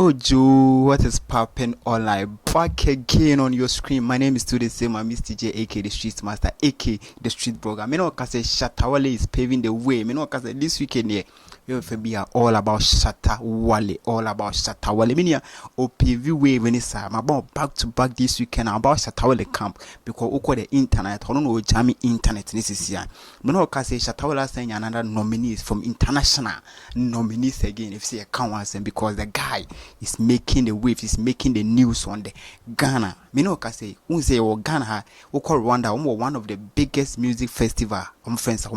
Oh Joe, what is popping online? Back again on your screen. My name is still the same. I'm Mr. J, aka the Street Master, aka the Street Blogger. Me know cause SHATTA WALE is paving the way. Me know cause this weekend here, we will be all about SHATTA WALE, all about SHATTA WALE. Me near OPV way when it's about back to back this weekend about SHATTA WALE camp because oko the internet. I don't know jammy internet this is here. Me know cause SHATTA WALE saying another nominees from international nominees again. If see a count once because the guy is making the waves, is making the news on the Ghana. Me no can say, unse or Ghana, we call Rwanda, one of the biggest music festival. Friends,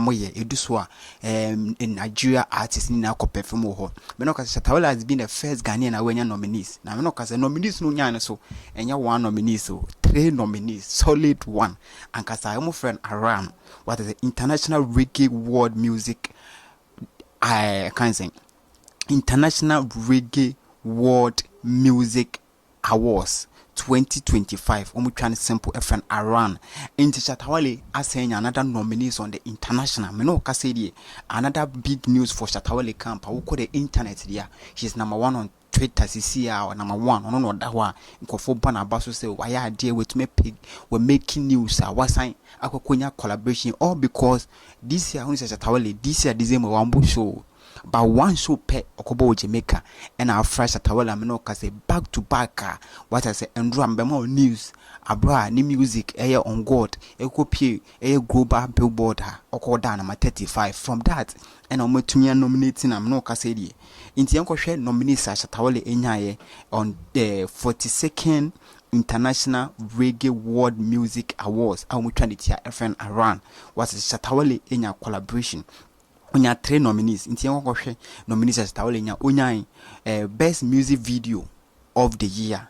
in Nigeria artists in our perform. Me no can say SHATTA WALE has been the first Ghanaian away nominees. Now me no can say nominees no nyana so, and ya one nominees so 3 nominees, solid one. And cause I friend around what is the International Reggae World Music. I can't say International Reggae World Music Awards 2025. Trying simple FN around into SHATTA WALE as saying another nominees on the international. Me no say another big news for SHATTA WALE camp. Who call the internet there? She's number 1 on Twitter. CCR number 1. No that one. Nkofo bana baso say why are there with me pig? We're making news. Was sign akwakonya collaboration all because this year when SHATTA WALE this year December one show. But one show pet Okobo Jamaica and our fresh SHATTA WALE Aminoka say back to back. What I say and drum more news abroad new music air on God a copy a global billboard or down number 35 from that and I'm to me nominating I'm no Cassady in the uncle share nominees SHATTA WALE Enyaye on the 42nd International Reggae World Music Awards. I'm trying to tell a friend around what's SHATTA WALE Enya collaboration. Onya 3 nominees. Inti yanko share nominees SHATTA WALE nya onya best music video of the year.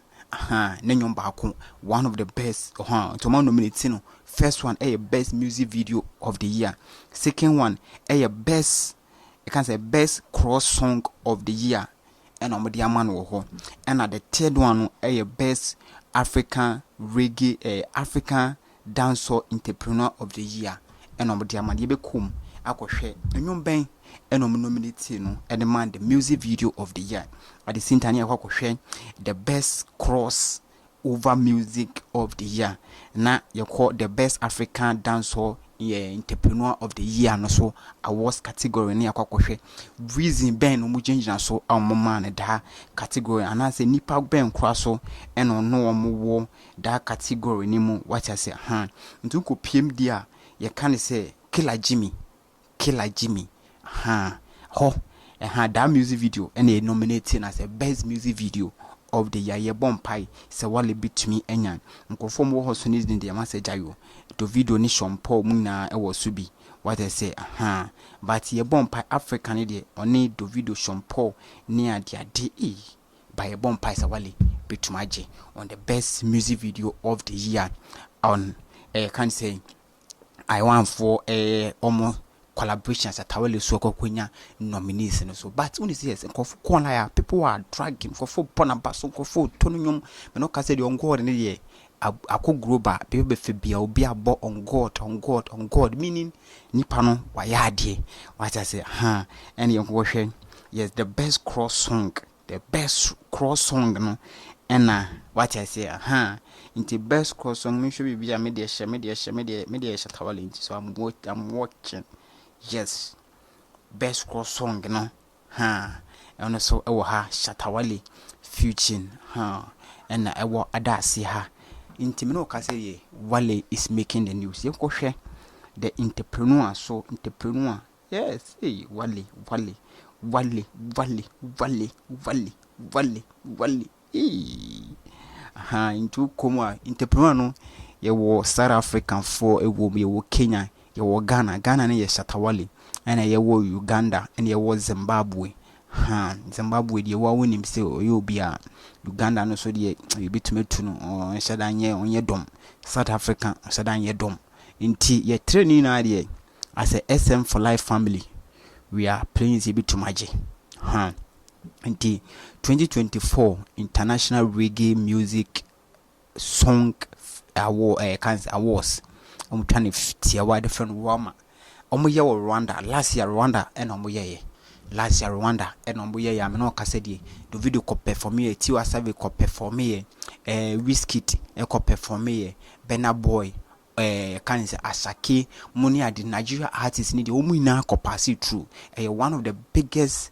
Nenyon bako one of the best. To my nominating first one best music video of the year. Second one best I can say best cross song of the year. And on the man wo and at the third one best African reggae African dancehall entrepreneur of the year. And on the man yebe kum akɔhwɛ enwom ben enom nominate no demand the music video of the year at the same time akɔhwɛ the best cross over music of the year na call the best African dancehall entrepreneur of the year no so awards category na akɔhwɛ reason ben no mu gyina so amoma na da category and I say nipa ben kra so eno no wo da category ni mu what I say ntu ko pm dia ye kan say Killer Jimmy, that music video and they nominated as a best music video of the year. Ye bomb pie, se wale bit me enyan. Uncle form wo sonis in the message ayo. The video ni Paul muna ewo subi. What I say, but ye bomb pie African idiot only the video Paul near dia DE by a bomb pie se wale bit maje on the best music video of the year on can't say I want for almost collaborations at SHATTA WALE so kwenya nominees and so but when you see yes corner people are dragging for pona baso for tonum me no ka say the on God in the akọ global people be bia obi abo on God meaning nipa no wa ya ade what I say and you go hwe yes the best cross song no and what I say into best cross song me should be media SHATTA WALE so I'm watching. Yes, best cross song, no, and also SHATTA WALE future, and I will adasi Intimino Kase Wale is making the news. You go share the entrepreneur, yes, Wale, into Koma entrepreneur no, you were South African for a woman, you were Kenya. You were Ghana na ye SHATTA WALE and you were Uganda and you were Zimbabwe. Zimbabwe you were winning say you be a Uganda no so you be to me to no or Shadanye on your dom. South Africa Shadanye dom. Inti ye training idea as a SM for life family. We are playing a bit to magic. Inti 2024 International Reggae Music Song Awards. I'm trying to see a wide different IRAWMA. Rwanda last year Rwanda and last year Rwanda and on boye ya me no kasa die do video ko perform ye Tiwa Savage ko perform ye Wizkid e ko perform ye Burna Boy can say Asake money at the Nigeria artists need the omu ina ko pass it through one of the biggest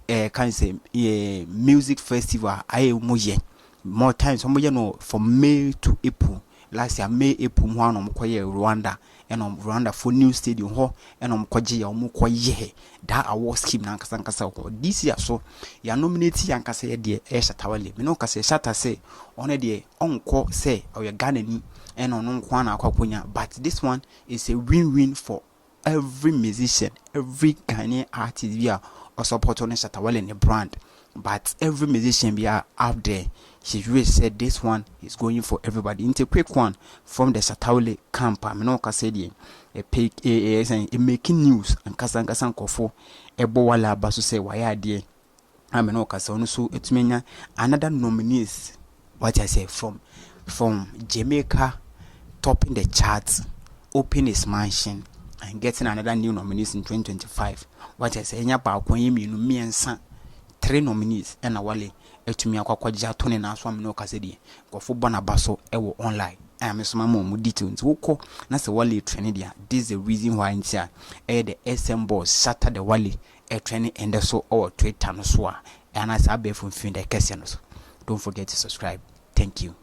can say music festival I moye more times some no from May to April. Last year May April one Rwanda and Rwanda for new stadium ho and kwaje that award scheme na nkasa this year so ya nominate yankasa ye de SHATTA WALE me no kasa Shatta say on de onko say or ya Ghana ni and on nko na akwakonya but this one is a win-win for every musician, every Ghanaian artist we are or support on SHATTA WALE in the brand. But every musician be out there, she really said this one is going for everybody. Into a quick one from the SHATTA WALE camp. I mean, no kasedi a making news and kasan kofo a bowala basu say why I dear. I mean, no kasan so it's me another nominees. What I say from Jamaica topping the charts, open his mansion and getting another new nominees in 2025. What I say, me and son. 3 nominees and a wale etumi akwakwaja tone na aso amene okasedi kofo bona baso ewo online amesoma mo details woko na se wale training dia. This is the reason why ntia the SM boss SHATTA WALE training and so our Twitter no so and as abe from fin the question so don't forget to subscribe. Thank you.